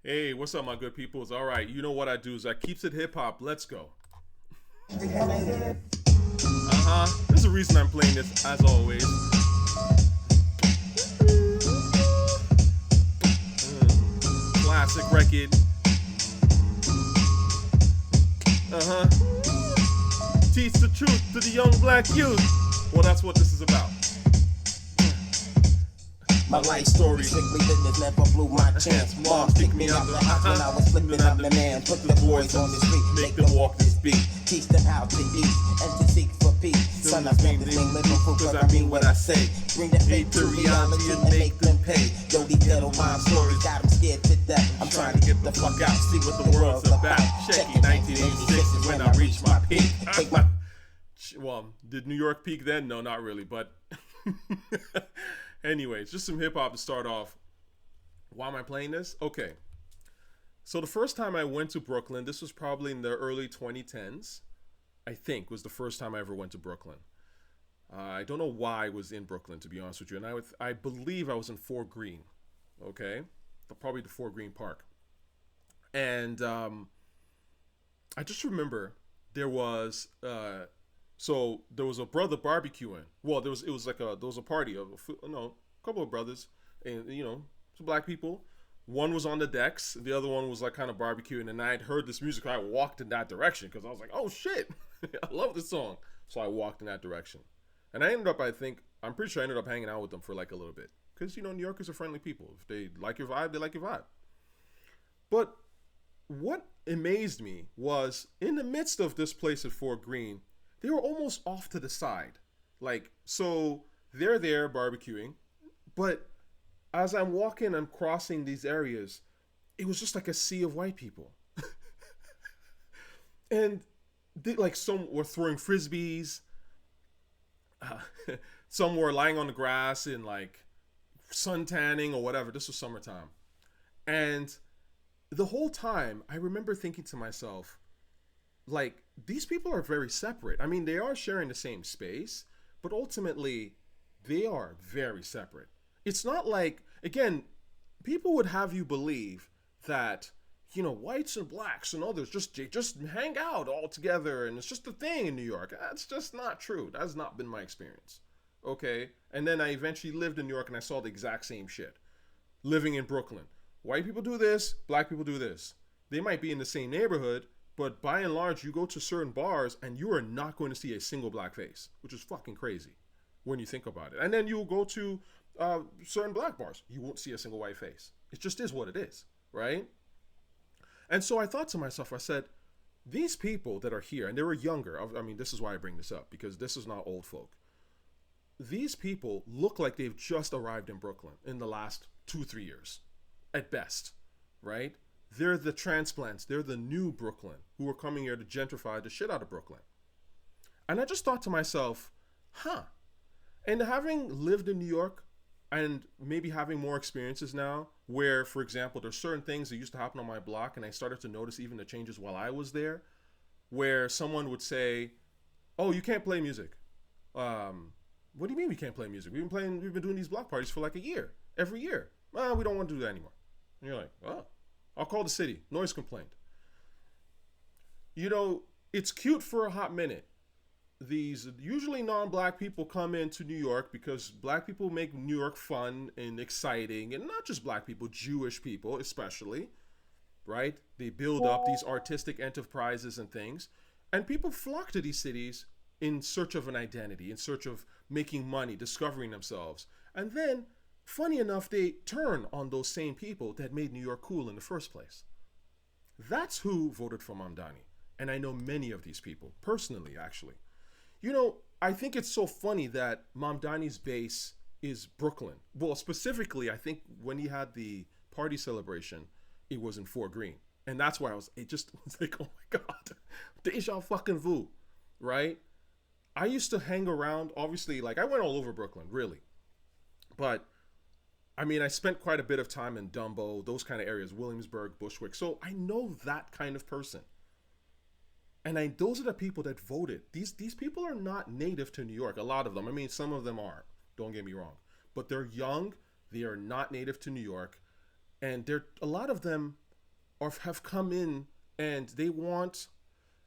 Hey, what's up, my good peoples? All right, you know what I do is I keeps it hip hop. Let's go. There's a reason I'm playing this, as always. Classic record. Teach the truth to the young black youth. Well, that's what this is about. My life story, strictly business, never blew my chance. Mom kicked me out the house when I was flipping out the man. Put the boys on the street, make them walk this beat. Teach them how to eat and to seek for peace. Son, I spent this thing living proof, cause I mean what I say. Bring the faith to reality and make them pay. Yo, these ghetto rhyme stories got them scared to death. I'm trying to get the fuck out, see what the world's about. Check it, 1986 is when I reached my peak. Take my... Well, did New York peak then? No, not really, but... Anyways, just some hip hop to start off. Why am I playing this? Okay. So the first time I went to Brooklyn, this was probably in the early 2010s, I think, was the first time I ever went to Brooklyn. I don't know why I was in Brooklyn, to be honest with you. And I believe I was in Fort Greene, okay? Probably the Fort Greene Park. And I just remember there was... So there was a brother barbecuing. Well, there was a party of a couple of brothers, and some black people. One was on the decks, the other one was like kind of barbecuing, and I had heard this music. I walked in that direction because I was like, oh shit, I love this song. So I walked in that direction, and I'm pretty sure I ended up hanging out with them for like a little bit because New Yorkers are friendly people. If they like your vibe, they like your vibe. But what amazed me was in the midst of this place at Fort Greene, they were almost off to the side. Like, so they're there barbecuing, but as I'm walking and crossing these areas, it was just like a sea of white people. And some were throwing frisbees. Some were lying on the grass in like sun tanning or whatever. This was summertime. And the whole time I remember thinking to myself, like, these people are very separate. I mean, they are sharing the same space, but ultimately, they are very separate. It's not like, again, people would have you believe that, whites and blacks and others just hang out all together and it's just a thing in New York. That's just not true. That has not been my experience. Okay? And then I eventually lived in New York and I saw the exact same shit. Living in Brooklyn. White people do this, black people do this. They might be in the same neighborhood, but by and large, you go to certain bars and you are not going to see a single black face, which is fucking crazy when you think about it. And then you'll go to certain black bars. You won't see a single white face. It just is what it is, right? And so I thought to myself, I said, these people that are here, and they were younger. I mean, this is why I bring this up, because this is not old folk. These people look like they've just arrived in Brooklyn in the last 2-3 years, at best, right? They're the transplants. They're the new Brooklyn who are coming here to gentrify the shit out of Brooklyn. And I just thought to myself, And having lived in New York and maybe having more experiences now where, for example, there's certain things that used to happen on my block and I started to notice even the changes while I was there, where someone would say, oh, you can't play music. What do you mean we can't play music? We've been doing these block parties for like a year, every year. We don't want to do that anymore. And you're like, oh. I'll call the city. Noise complaint. It's cute for a hot minute. These usually non-black people come into New York because black people make New York fun and exciting. And not just black people, Jewish people especially, right? They build up these artistic enterprises and things. And people flock to these cities in search of an identity, in search of making money, discovering themselves. And then funny enough, they turn on those same people that made New York cool in the first place. That's who voted for Mamdani. And I know many of these people, personally, actually. I think it's so funny that Mamdani's base is Brooklyn. Well, specifically, I think when he had the party celebration, it was in Fort Greene. And that's why it's like, oh my God, deja fucking vu, right? I used to hang around, obviously, like I went all over Brooklyn, really. But I mean, I spent quite a bit of time in Dumbo, those kind of areas, Williamsburg, Bushwick. So I know that kind of person. And those are the people that voted. These people are not native to New York, a lot of them. I mean, some of them are, don't get me wrong. But they're young, they are not native to New York. And a lot of them or have come in and they want,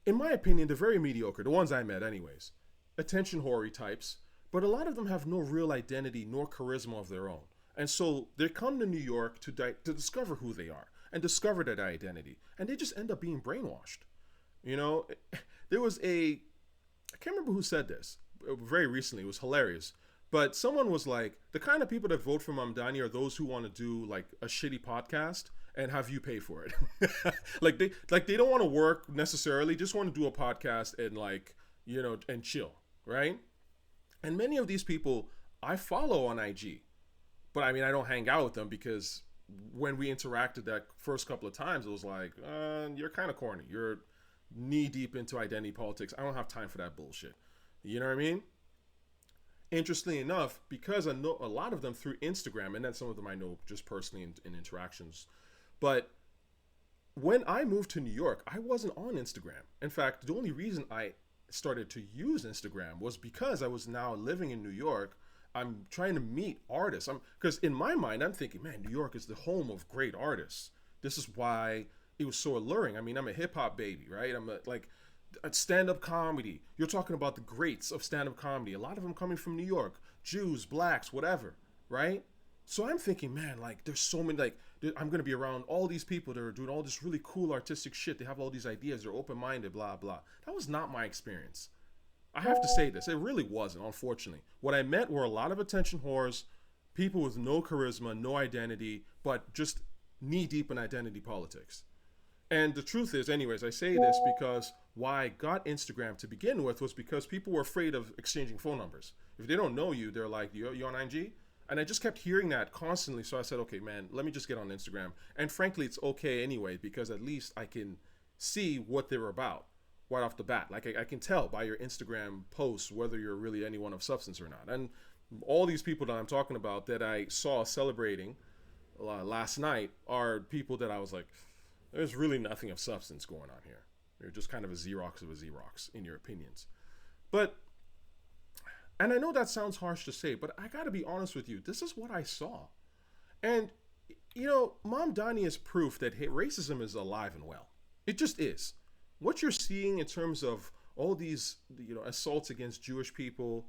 in my opinion, they're very mediocre. The ones I met, anyways, attention whore types. But a lot of them have no real identity nor charisma of their own. And so they come to New York to discover who they are and discover that identity. And they just end up being brainwashed. You know, there was I can't remember who said this very recently. It was hilarious. But someone was like, the kind of people that vote for Mamdani are those who want to do like a shitty podcast and have you pay for it. like they don't want to work necessarily, just want to do a podcast and like, you know, and chill, right? And many of these people I follow on IG. But I mean, I don't hang out with them because when we interacted that first couple of times, it was like, you're kind of corny. You're knee deep into identity politics. I don't have time for that bullshit. You know what I mean? Interestingly enough, because I know a lot of them through Instagram, and then some of them I know just personally in interactions. But when I moved to New York, I wasn't on Instagram. In fact, the only reason I started to use Instagram was because I was now living in New York. I'm trying to meet artists. Because in my mind, I'm thinking, man, New York is the home of great artists. This is why it was so alluring. I mean, I'm a hip hop baby, right? I'm a stand-up comedy. You're talking about the greats of stand-up comedy. A lot of them coming from New York, Jews, blacks, whatever, right? So I'm thinking, man, like there's so many, like I'm going to be around all these people that are doing all this really cool artistic shit. They have all these ideas. They're open-minded, blah, blah. That was not my experience. I have to say this. It really wasn't, unfortunately. What I met were a lot of attention whores, people with no charisma, no identity, but just knee-deep in identity politics. And the truth is, anyways, I say this because why I got Instagram to begin with was because people were afraid of exchanging phone numbers. If they don't know you, they're like, you on IG? And I just kept hearing that constantly. So I said, okay, man, let me just get on Instagram. And frankly, it's okay anyway, because at least I can see what they're about right off the bat. Like I can tell by your Instagram posts whether you're really anyone of substance or not. And all these people that I'm talking about that I saw celebrating last night are people that I was like, there's really nothing of substance going on here. You're just kind of a Xerox of a Xerox in your opinions. But, and I know that sounds harsh to say, but I gotta be honest with you. This is what I saw. And, you know, Mamdani is proof that racism is alive and well. It just is. What you're seeing in terms of all these, you know, assaults against Jewish people,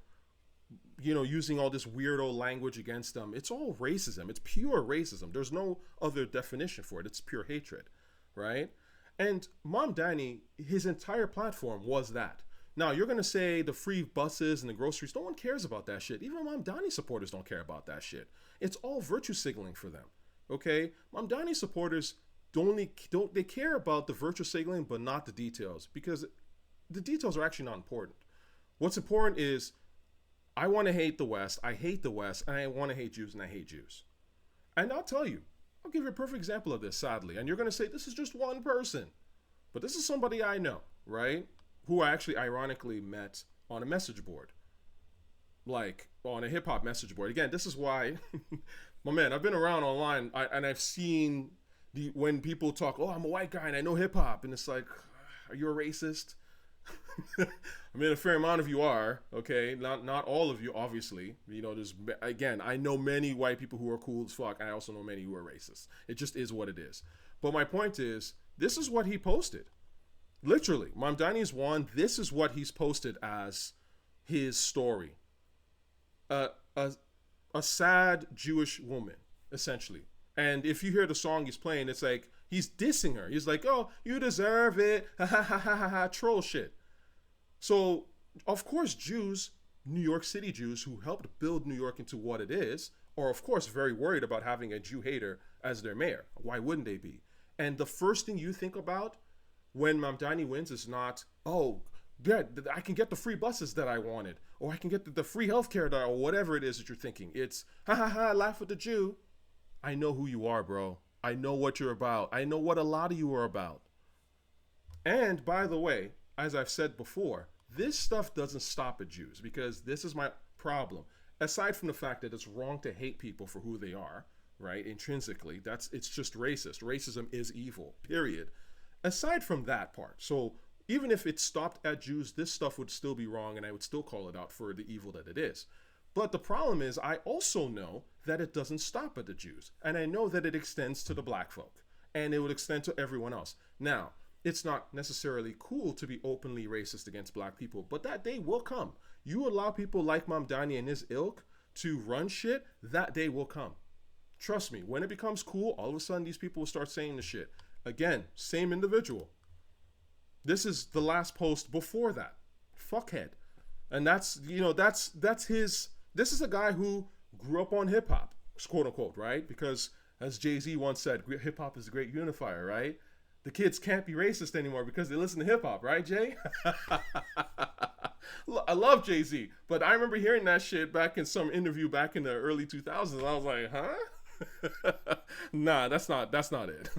you know, using all this weirdo language against them, it's all racism. It's pure racism. There's no other definition for it. It's pure hatred, right? And Mamdani, his entire platform was that. Now, you're going to say the free buses and the groceries, no one cares about that shit. Even Mamdani supporters don't care about that shit. It's all virtue signaling for them, okay? Mamdani supporters they care about the virtue signaling, but not the details, because the details are actually not important. What's important is I want to hate the West, I hate the West, and I want to hate Jews, and I hate Jews. And I'll tell you, I'll give you a perfect example of this, sadly. And you're going to say, this is just one person. But this is somebody I know, right? Who I actually ironically met on a message board. Like, on a hip-hop message board. Again, this is why, my man, I've been around online, and I've seen when people talk, oh, I'm a white guy and I know hip-hop. And it's like, are you a racist? I mean, a fair amount of you are, okay? Not all of you, obviously. You know, again, I know many white people who are cool as fuck. I also know many who are racist. It just is what it is. But my point is, this is what he posted. Literally, Mamdani is one. This is what he's posted as his story. A sad Jewish woman, essentially. And if you hear the song he's playing, it's like, he's dissing her. He's like, oh, you deserve it. Ha ha ha ha ha, troll shit. So, of course, Jews, New York City Jews who helped build New York into what it is, are of course very worried about having a Jew hater as their mayor. Why wouldn't they be? And the first thing you think about when Mamdani wins is not, oh, yeah, I can get the free buses that I wanted, or I can get the free healthcare or whatever it is that you're thinking. It's, ha ha ha, laugh at the Jew. I know who you are, bro. I know what you're about. I know what a lot of you are about. And by the way, as I've said before, this stuff doesn't stop at Jews, because this is my problem. Aside from the fact that it's wrong to hate people for who they are, right? Intrinsically, it's just racist. Racism is evil, period. Aside from that part, so even if it stopped at Jews, this stuff would still be wrong, and I would still call it out for the evil that it is. But the problem is, I also know that it doesn't stop at the Jews, and I know that it extends to the black folk. and it would extend to everyone else. Now, it's not necessarily cool to be openly racist against black people, but that day will come. You allow people like Mamdani and his ilk to run shit, that day will come. Trust me, when it becomes cool, all of a sudden these people will start saying the shit. Again, same individual. This is the last post before that. Fuckhead. And that's, you know, that's his, this is a guy who grew up on hip hop, quote unquote, right? Because as Jay-Z once said, hip hop is a great unifier, right? The kids can't be racist anymore because they listen to hip hop, right, Jay? I love Jay-Z, but I remember hearing that shit back in some interview back in the early 2000s, and I was like, huh? Nah, that's not it.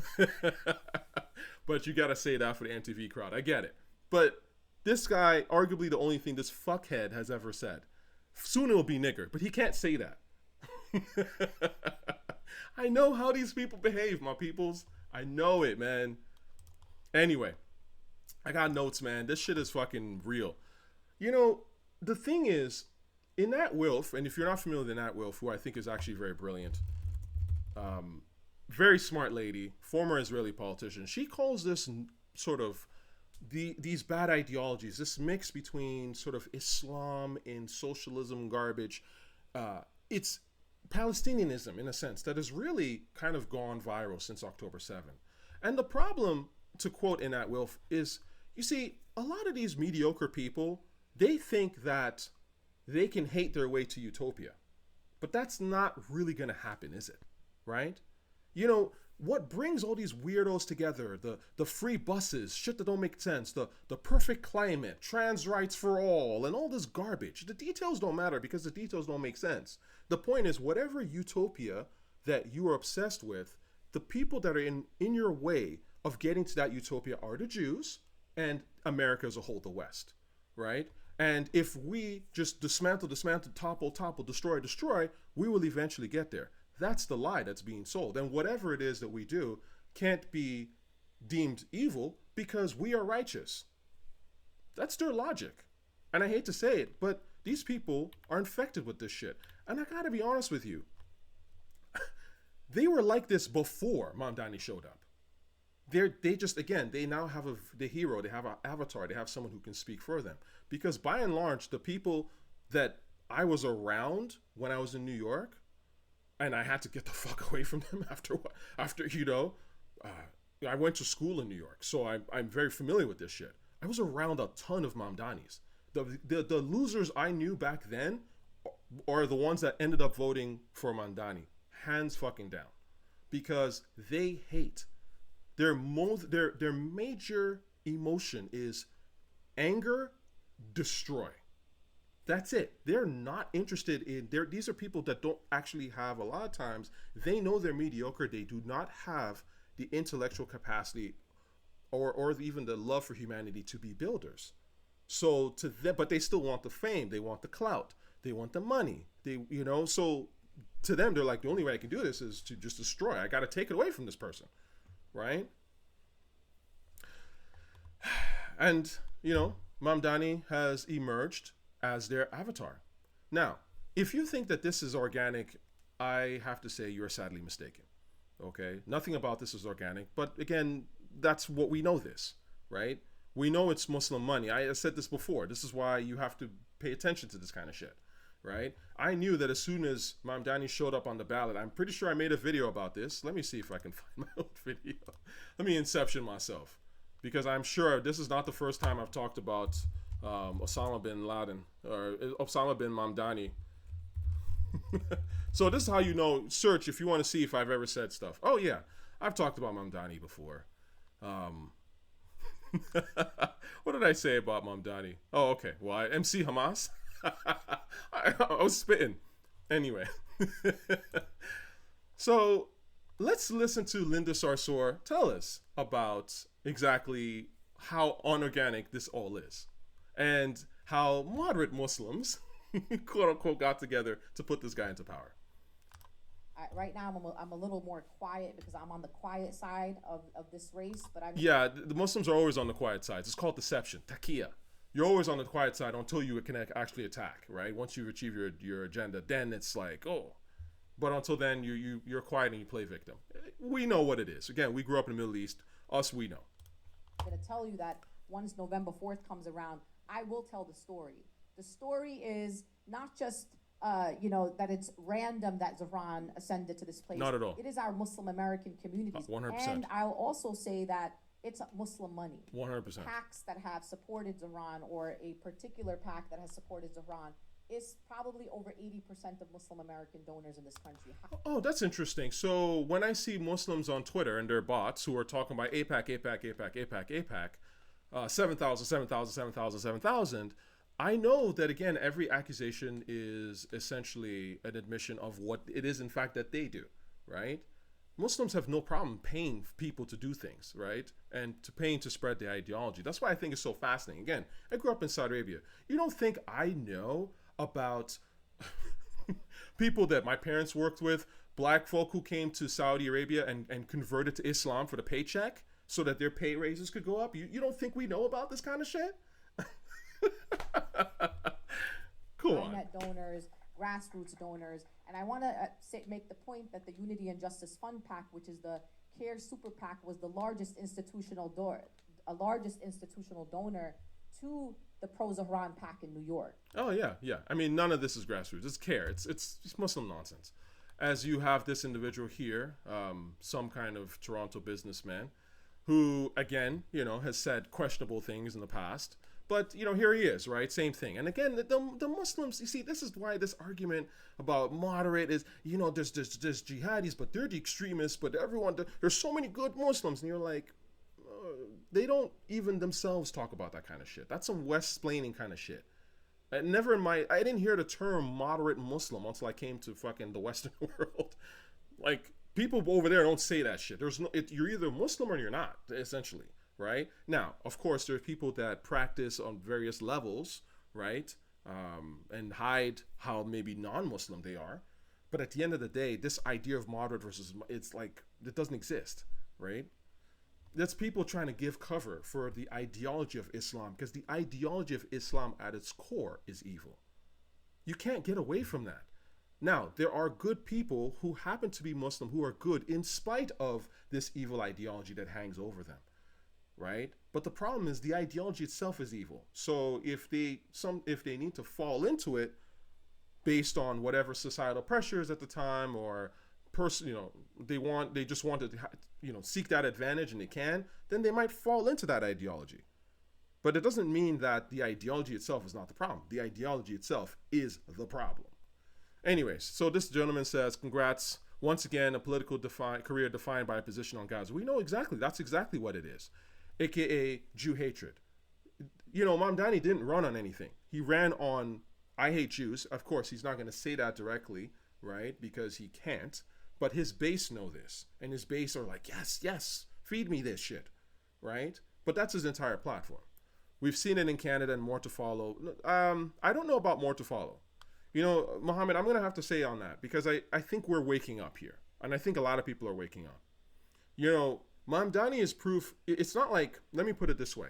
But you gotta say that for the MTV crowd. I get it. But this guy, arguably the only thing this fuckhead has ever said. Soon it'll be nigger, but he can't say that. I know how these people behave, my peoples. I know it, man. Anyway, I got notes, man. This shit is fucking real. You know, the thing is, Einat Wilf, and if you're not familiar with Einat Wilf, who I think is actually very brilliant, very smart lady, former Israeli politician, she calls this sort of these bad ideologies, this mix between sort of Islam and socialism garbage. It's Palestinianism, in a sense, that has really kind of gone viral since October 7th. And the problem, to quote Einat Wilf, is, you see, a lot of these mediocre people, they think that they can hate their way to utopia. But that's not really going to happen, is it? Right? You know, what brings all these weirdos together, the free buses, shit that don't make sense, the perfect climate, trans rights for all, and all this garbage. The details don't matter because the details don't make sense. The point is, whatever utopia that you are obsessed with, the people that are in your way of getting to that utopia are the Jews and America as a whole, the West, right? And if we just dismantle, topple, destroy, we will eventually get there. That's the lie that's being sold. And whatever it is that we do can't be deemed evil because we are righteous. That's their logic. And I hate to say it, but these people are infected with this shit. And I gotta be honest with you. They were like this before Mamdani showed up. They just, again, they now have the hero, they have an avatar, they have someone who can speak for them. Because by and large, the people that I was around when I was in New York, and I had to get the fuck away from them after you know, I went to school in New York, so I'm very familiar with this shit. I was around a ton of Mamdanis. The losers I knew back then are the ones that ended up voting for Mamdani, hands fucking down, because they hate. Their major emotion is anger, destroy. That's it. They're not interested in, these are people that don't actually have, a lot of times, they know they're mediocre. They do not have the intellectual capacity or even the love for humanity to be builders. So to them, but they still want the fame. They want the clout. They want the money. So to them, they're like, the only way I can do this is to just destroy. I got to take it away from this person. Right? And, Mamdani has emerged as their avatar. Now, if you think that this is organic, I have to say you're sadly mistaken. Okay? Nothing about this is organic, but again, that's what we know this, right? We know it's Muslim money. I said this before. This is why you have to pay attention to this kind of shit, right? I knew that as soon as Mamdani showed up on the ballot, I'm pretty sure I made a video about this. Let me see if I can find my old video. Let me inception myself, because I'm sure this is not the first time I've talked about Osama bin Laden or Osama bin Mamdani. So this is how you know. Search if you want to see if I've ever said stuff. Oh yeah, I've talked about Mamdani before. What did I say about Mamdani? Oh, okay. Well, I MC Hamas. I was spitting. Anyway. So let's listen to Linda Sarsour tell us about exactly how unorganic this all is and how moderate Muslims, quote unquote, got together to put this guy into power. Right now, I'm a little more quiet because I'm on the quiet side of this race. But yeah, the Muslims are always on the quiet side. It's called deception, taqiyya. You're always on the quiet side until you can actually attack, right? Once you achieve your agenda, then it's like, oh, But until then, you're quiet and you play victim. We know what it is. Again, we grew up in the Middle East. Us, we know. I'm going to tell you that once November 4th comes around, I will tell the story. The story is not just, that it's random that Zahran ascended to this place. Not at all. It is our Muslim American communities. 100%. And I'll also say that it's Muslim money. 100%. PACs that have supported Zahran, or a particular PAC that has supported Zahran, is probably over 80% of Muslim American donors in this country. Oh, that's interesting. So when I see Muslims on Twitter and their bots who are talking about APAC, 7,000, 7,000, 7,000, 7,000, I know that, again, every accusation is essentially an admission of what it is, in fact, that they do, right? Muslims have no problem paying people to do things, right? And paying to spread the ideology. That's why I think it's so fascinating. Again, I grew up in Saudi Arabia. You don't think I know about people that my parents worked with, black folk who came to Saudi Arabia and converted to Islam for the paycheck so that their pay raises could go up? You don't think we know about this kind of shit? Cool. Einat donors, grassroots donors, and I want to make the point that the Unity and Justice Fund PAC, which is the CARE Super PAC, was the largest institutional donor to the pro-Zahran PAC in New York. Oh yeah. I mean, none of this is grassroots. It's CARE. It's just Muslim nonsense. As you have this individual here, some kind of Toronto businessman, who again, has said questionable things in the past. But, here he is, right? Same thing. And again, the Muslims, you see, this is why this argument about moderate is, there's jihadis, but they're the extremists, but there's so many good Muslims. And you're like, they don't even themselves talk about that kind of shit. That's some West-splaining kind of shit. I didn't hear the term moderate Muslim until I came to fucking the Western world. Like, people over there don't say that shit. You're either Muslim or you're not, essentially. Right? Now, of course, there are people that practice on various levels, right? And hide how maybe non-Muslim they are. But at the end of the day, this idea of moderate versus, it's like, it doesn't exist, right? That's people trying to give cover for the ideology of Islam, because the ideology of Islam at its core is evil. You can't get away from that. Now, there are good people who happen to be Muslim who are good in spite of this evil ideology that hangs over them. Right? But the problem is the ideology itself is evil. So if they need to fall into it based on whatever societal pressures at the time, or they just want to seek that advantage and they can, then they might fall into that ideology. But it doesn't mean that the ideology itself is not the problem. The ideology itself is the problem. Anyways, so this gentleman says, congrats. Once again, a political career defined by a position on Gaza. We know exactly. That's exactly what it is. AKA Jew hatred. Mamdani didn't run on anything. He ran on, I hate Jews. Of course, he's not going to say that directly, right? Because he can't. But his base know this. And his base are like, yes, feed me this shit, right? But that's his entire platform. We've seen it in Canada and more to follow. I don't know about more to follow. Mohammed, I'm going to have to say on that, because I think we're waking up here. And I think a lot of people are waking up. Mamdani is proof. It's not like, let me put it this way.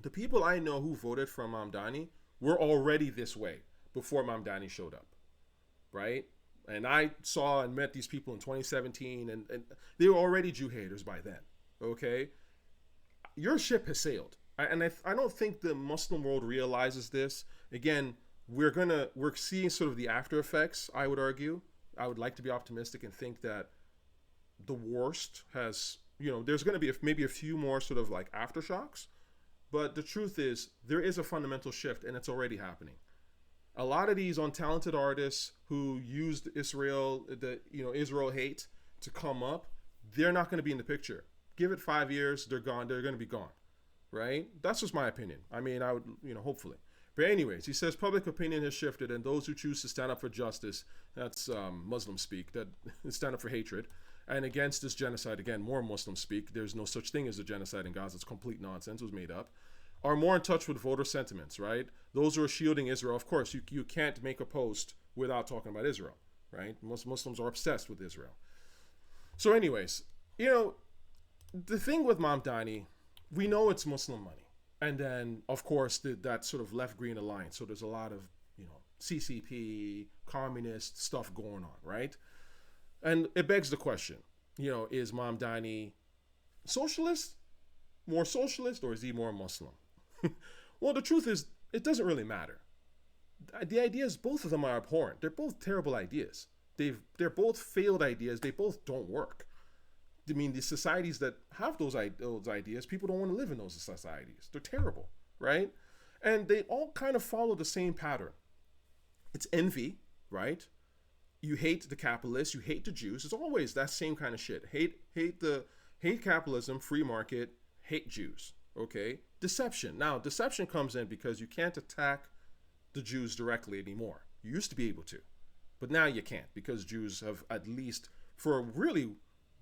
The people I know who voted for Mamdani were already this way before Mamdani showed up, right? And I saw and met these people in 2017, and they were already Jew haters by then, okay? Your ship has sailed. I don't think the Muslim world realizes this. Again, we're seeing sort of the after effects, I would argue. I would like to be optimistic and think that the worst has... there's going to be maybe a few more sort of like aftershocks, but the truth is there is a fundamental shift, and it's already happening. A lot of these untalented artists who used Israel hate to come up, they're not going to be in the picture. Give it 5 years, they're gone. They're going to be gone, right? That's just my opinion. I mean, I would, hopefully. But anyways, he says public opinion has shifted, and those who choose to stand up for justice, that's Muslim speak, that stand up for hatred, and against this genocide, again, more Muslims speak, there's no such thing as a genocide in Gaza, it's complete nonsense, it was made up, are more in touch with voter sentiments, right? Those who are shielding Israel, of course, you can't make a post without talking about Israel, right? Most Muslims are obsessed with Israel. So anyways, the thing with Mamdani, we know it's Muslim money. And then, of course, that sort of left-green alliance, so there's a lot of, CCP, communist stuff going on, right? And it begs the question, is Mamdani socialist, more socialist, or is he more Muslim? Well, the truth is, it doesn't really matter. The ideas, both of them are abhorrent. They're both terrible ideas. They're both failed ideas. They both don't work. I mean, the societies that have those ideas, people don't want to live in those societies. They're terrible, right? And they all kind of follow the same pattern. It's envy, right? You hate the capitalists, you hate the Jews. It's always that same kind of shit. Hate capitalism, free market, hate Jews. Okay? Deception. Now, deception comes in because you can't attack the Jews directly anymore. You used to be able to, but now you can't, because Jews have, at least for really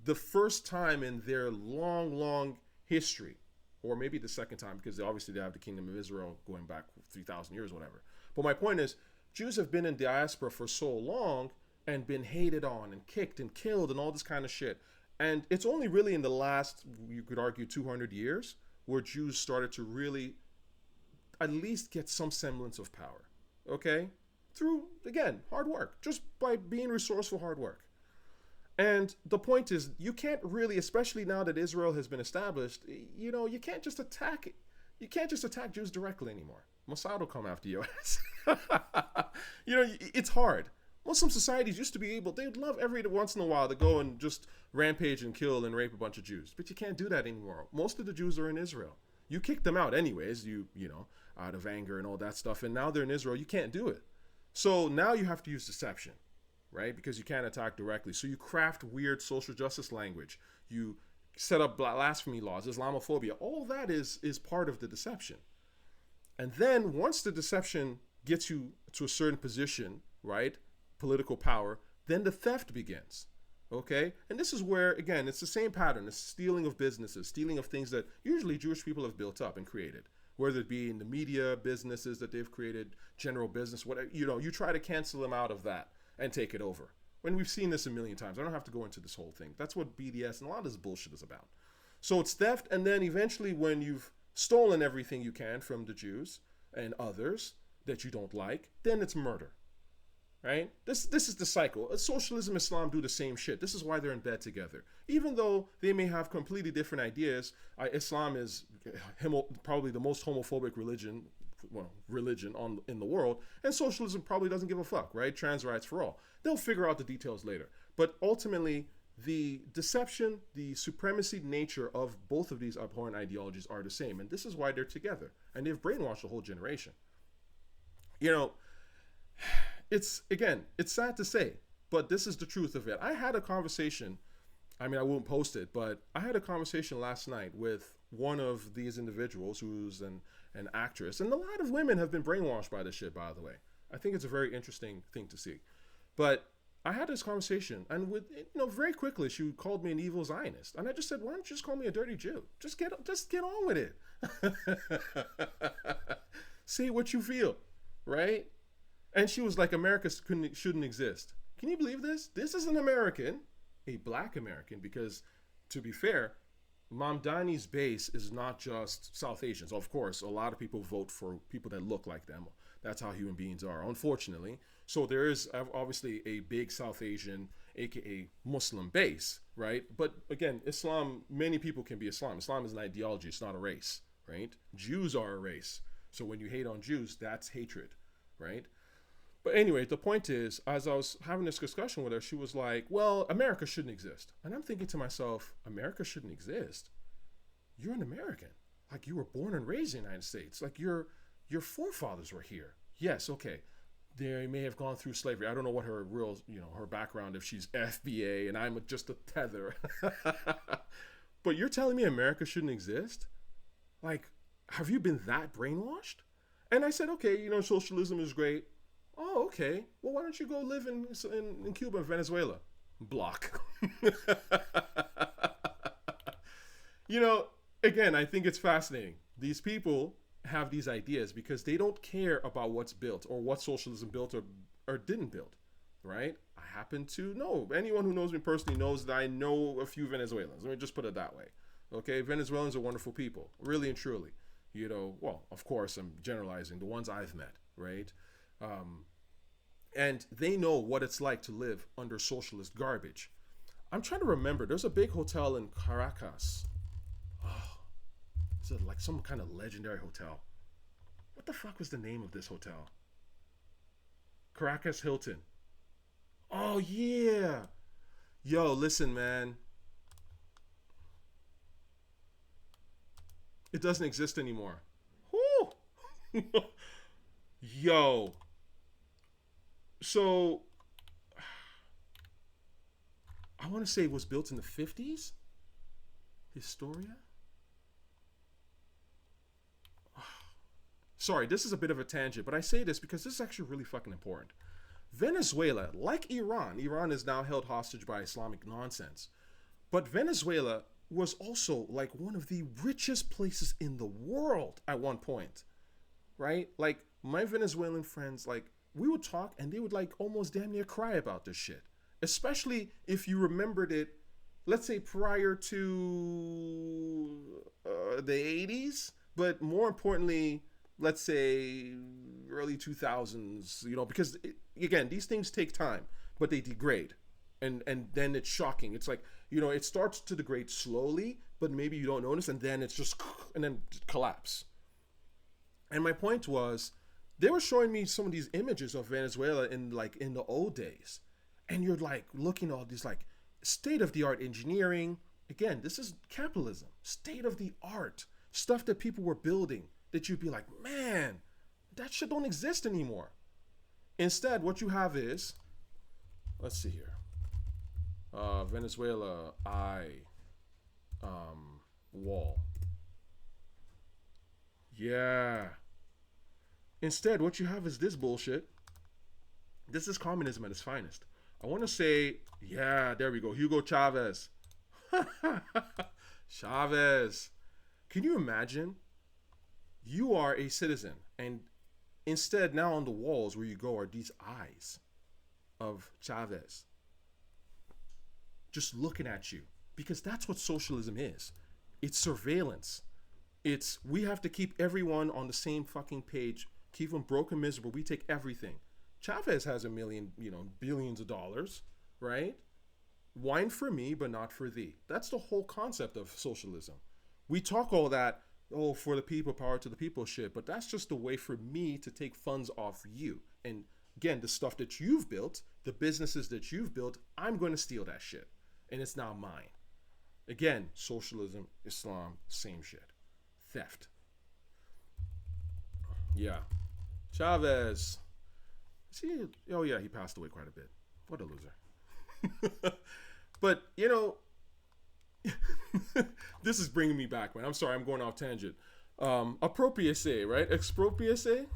the first time in their long history, or maybe the second time, because obviously they have the Kingdom of Israel going back 3,000 years, whatever. But my point is, Jews have been in diaspora for so long and been hated on and kicked and killed and all this kind of shit. And it's only really in the last, you could argue, 200 years where Jews started to really at least get some semblance of power, okay? Through, again, hard work, just by being resourceful, hard work. And the point is, you can't really, especially now that Israel has been established, you can't just attack Jews directly anymore. Mossad will come after your ass. It's hard. Muslim societies used to be able, they'd love every once in a while to go and just rampage and kill and rape a bunch of Jews. But you can't do that anymore. Most of the Jews are in Israel. You kicked them out anyways, out of anger and all that stuff. And now they're in Israel. You can't do it. So now you have to use deception, right? Because you can't attack directly. So you craft weird social justice language. You set up blasphemy laws, Islamophobia. All that is part of the deception. And then once the deception gets you to a certain position, right, political power, then the theft begins, okay? And this is where, again, it's the same pattern. It's stealing of businesses, stealing of things that usually Jewish people have built up and created, whether it be in the media, businesses that they've created, general business, whatever. You try to cancel them out of that and take it over. When we've seen this a million times. I don't have to go into this whole thing. That's what BDS and a lot of this bullshit is about. So it's theft, and then eventually when you've stolen everything you can from the Jews and others that you don't like, then it's murder, right? This is the cycle. Socialism and Islam do the same shit. This is why they're in bed together. Even though they may have completely different ideas, Islam is probably the most homophobic religion in the world, and socialism probably doesn't give a fuck, right? Trans rights for all. They'll figure out the details later. But ultimately, the deception, the supremacy nature of both of these abhorrent ideologies are the same. And this is why they're together. And they've brainwashed a whole generation. It's sad to say, but this is the truth of it. I had a conversation, I won't post it, but I had a conversation last night with one of these individuals who's an actress. And a lot of women have been brainwashed by this shit, by the way. I think it's a very interesting thing to see. But I had this conversation, and very quickly she called me an evil Zionist, and I just said, "Why don't you just call me a dirty Jew? Just get on with it. Say what you feel, right?" And she was like, "America shouldn't exist." Can you believe this? This is an American, a black American, because to be fair, Mamdani's base is not just South Asians. Of course, a lot of people vote for people that look like them. That's how human beings are, unfortunately. So there is obviously a big South Asian, aka Muslim base, right? But again, Islam, many people can be Islam. Islam is an ideology, it's not a race, right? Jews are a race. So when you hate on Jews, that's hatred, right? But anyway, the point is, as I was having this discussion with her, she was like, "Well, America shouldn't exist." And I'm thinking to myself, America shouldn't exist? You're an American. Like, you were born and raised in the United States. Like, your forefathers were here. Yes, okay. They may have gone through slavery. I don't know what her real, her background, if she's FBA and I'm just a tether. But you're telling me America shouldn't exist? Like, have you been that brainwashed? And I said, okay, socialism is great. Oh, okay. Well, why don't you go live in Cuba and Venezuela? Block. Again, I think it's fascinating. These people have these ideas because they don't care about what's built or what socialism built or didn't build, right? I happen to know, anyone who knows me personally knows that I know a few Venezuelans. Let me just put it that way. Okay, Venezuelans are wonderful people, really and truly. Well, of course, I'm generalizing, the ones I've met, right? And they know what it's like to live under socialist garbage. I'm trying to remember. There's a big hotel in Caracas. Oh, is it like some kind of legendary hotel? What the fuck was the name of this hotel? Caracas Hilton. Oh, yeah. Yo, listen, man. It doesn't exist anymore. Whoo! Yo. So, I want to say it was built in the 50s? Historia? Sorry, this is a bit of a tangent, but I say this because this is actually really fucking important. Venezuela, like Iran is now held hostage by Islamic nonsense. But Venezuela was also like one of the richest places in the world at one point, right? Like my Venezuelan friends, like we would talk and they would like almost damn near cry about this shit, especially if you remembered it, let's say prior to the 80s, but more importantly, let's say early 2000s, because again, these things take time, but they degrade. And then it's shocking. It's like, it starts to degrade slowly, but maybe you don't notice, and then it's just, and then collapse. And my point was, they were showing me some of these images of Venezuela in the old days. And you're like looking at all these like state-of-the-art engineering. Again, this is capitalism. State-of-the-art. Stuff that people were building that you'd be like, man, that shit don't exist anymore. Instead, what you have is, let's see here. Venezuela wall. Yeah. Instead, what you have is this bullshit. This is communism at its finest. I want to say, yeah, there we go. Hugo Chavez. Chavez. Can you imagine? You are a citizen, and instead, now on the walls where you go are these eyes of Chavez. Just looking at you. Because that's what socialism is. It's surveillance. It's, we have to keep everyone on the same fucking page, keep them broke and miserable. We take everything. Chavez has a million, billions of dollars, right? Wine for me, but not for thee. That's the whole concept of socialism. We talk all that, oh, for the people, power to the people shit, but that's just a way for me to take funds off you. And again, the stuff that you've built, the businesses that you've built, I'm going to steal that shit. And it's now mine. Again, socialism, Islam, same shit. Theft. Yeah. Chavez. See, oh yeah, he passed away quite a bit. What a loser. But, this is bringing me back, man. I'm sorry, I'm going off tangent. Appropriacy, right? Expropriacy?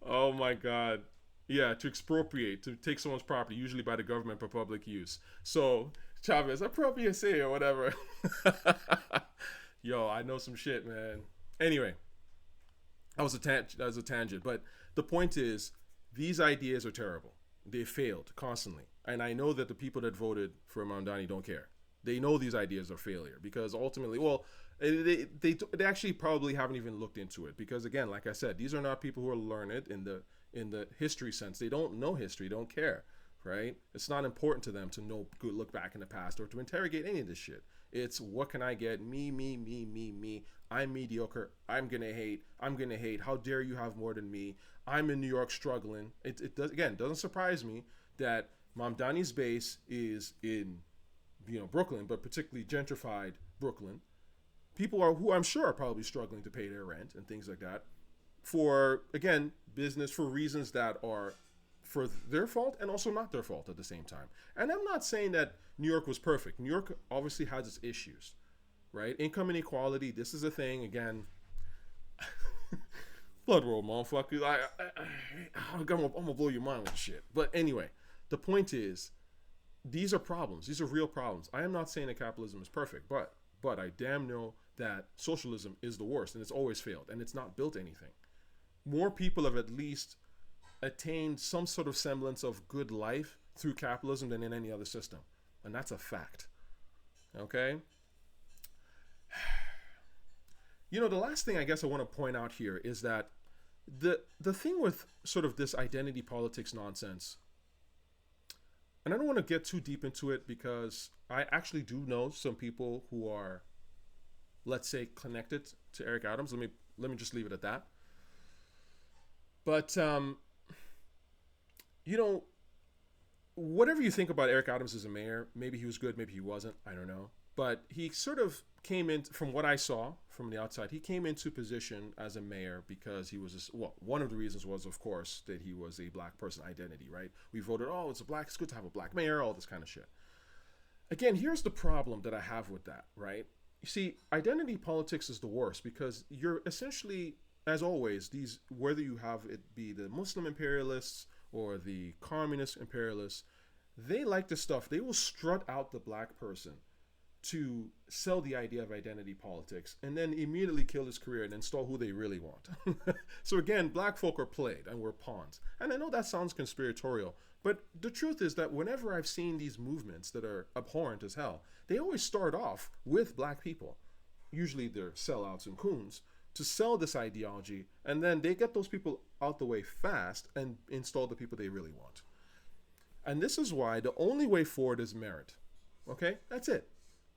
Oh my God. Yeah, to expropriate, to take someone's property, usually by the government for public use. So, Chavez, appropriacy or whatever. Yo, I know some shit, man. Anyway, that was a tangent. But the point is, these ideas are terrible. They failed constantly. And I know that the people that voted for Mamdani don't care. They know these ideas are failure because ultimately, well, they actually probably haven't even looked into it because, again, like I said, these are not people who are learned in the history sense. They don't know history, don't care, right? It's not important to them to look back in the past or to interrogate any of this shit. It's what can I get? Me. I'm mediocre. I'm gonna hate. How dare you have more than me? I'm in New York struggling. It doesn't surprise me that Mamdani's base is in Brooklyn, but particularly gentrified Brooklyn. People who I'm sure are probably struggling to pay their rent and things like that. For, again, business, for reasons that are for their fault and also not their fault at the same time. And I'm not saying that New York was perfect. New York obviously has its issues, right? Income inequality, this is a thing, again. Blood roll, motherfucker. I'm gonna blow your mind with shit. But anyway, the point is, these are problems. These are real problems. I am not saying that capitalism is perfect, but I damn know that socialism is the worst, and it's always failed, and it's not built anything. More people have at least attained some sort of semblance of good life through capitalism than in any other system. And that's a fact. Okay? The last thing I guess I want to point out here is that the thing with sort of this identity politics nonsense, and I don't want to get too deep into it because I actually do know some people who are, let's say, connected to Eric Adams. Let me just leave it at that. But you know, whatever you think about Eric Adams as a mayor, maybe he was good, maybe he wasn't, I don't know. But he sort of came in, from what I saw from the outside, he came into position as a mayor because he was, well, one of the reasons was, of course, that he was a black person identity, right? We voted, oh, it's good to have a black mayor, all this kind of shit. Again, here's the problem that I have with that, right? You see, identity politics is the worst because you're essentially, as always, these, whether you have it be the Muslim imperialists or the communist imperialists, they like this stuff. They will strut out the black person to sell the idea of identity politics and then immediately kill his career and install who they really want. So again, black folk are played and we're pawns. And I know that sounds conspiratorial, but the truth is that whenever I've seen these movements that are abhorrent as hell, they always start off with black people. Usually they're sellouts and coons to sell this ideology, and then they get those people out the way fast and install the people they really want. And this is why the only way forward is merit. Okay? That's it.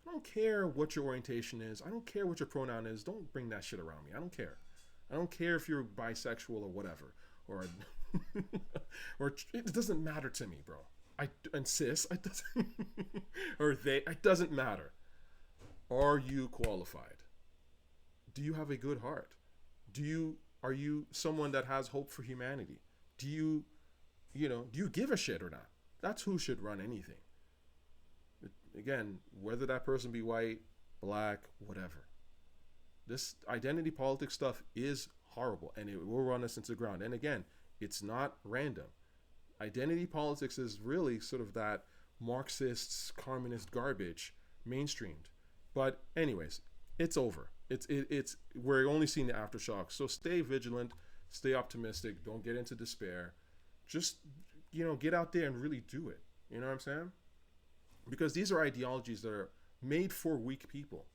I don't care what your orientation is. I don't care what your pronoun is. Don't bring that shit around me. I don't care. I don't care if you're bisexual or whatever. Or or it doesn't matter to me, bro. And cis, it doesn't or they, it doesn't matter. Are you qualified? Do you have a good heart? Are you someone that has hope for humanity? Do you give a shit or not? That's who should run anything. Again, whether that person be white, black, whatever. This identity politics stuff is horrible and it will run us into the ground. And again, it's not random. Identity politics is really sort of that Marxist, communist garbage mainstreamed. But anyways, it's over. It's we're only seeing the aftershocks. So stay vigilant, stay optimistic, don't get into despair. Just, get out there and really do it. You know what I'm saying? Because these are ideologies that are made for weak people.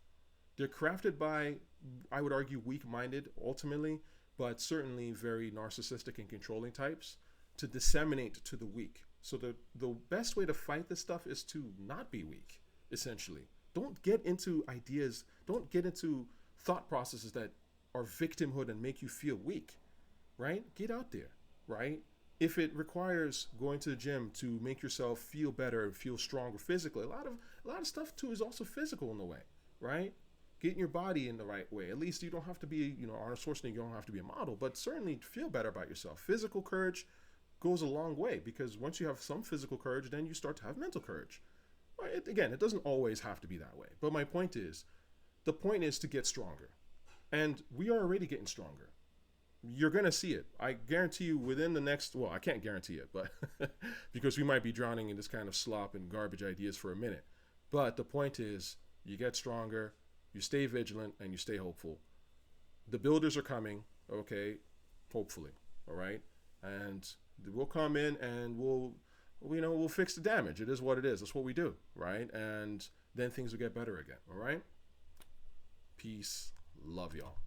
They're crafted by, I would argue, weak-minded ultimately, but certainly very narcissistic and controlling types to disseminate to the weak. So the best way to fight this stuff is to not be weak, essentially. Don't get into ideas, don't get into thought processes that are victimhood and make you feel weak, right? Get out there, right? If it requires going to the gym to make yourself feel better and feel stronger physically, a lot of stuff too is also physical in a way, right? Getting your body in the right way. At least you don't have to be, Arnold Schwarzenegger, you don't have to be a model, but certainly feel better about yourself. Physical courage goes a long way because once you have some physical courage, then you start to have mental courage. Right? It doesn't always have to be that way. But my point is, the point is to get stronger. And we are already getting stronger. You're going to see it. I guarantee you within the next, well, I can't guarantee it, but because we might be drowning in this kind of slop and garbage ideas for a minute. But the point is, you get stronger, you stay vigilant, and you stay hopeful. The builders are coming, okay? Hopefully, all right? And we'll come in and we'll fix the damage. It is what it is. That's what we do, right? And then things will get better again, all right? Peace. Love y'all.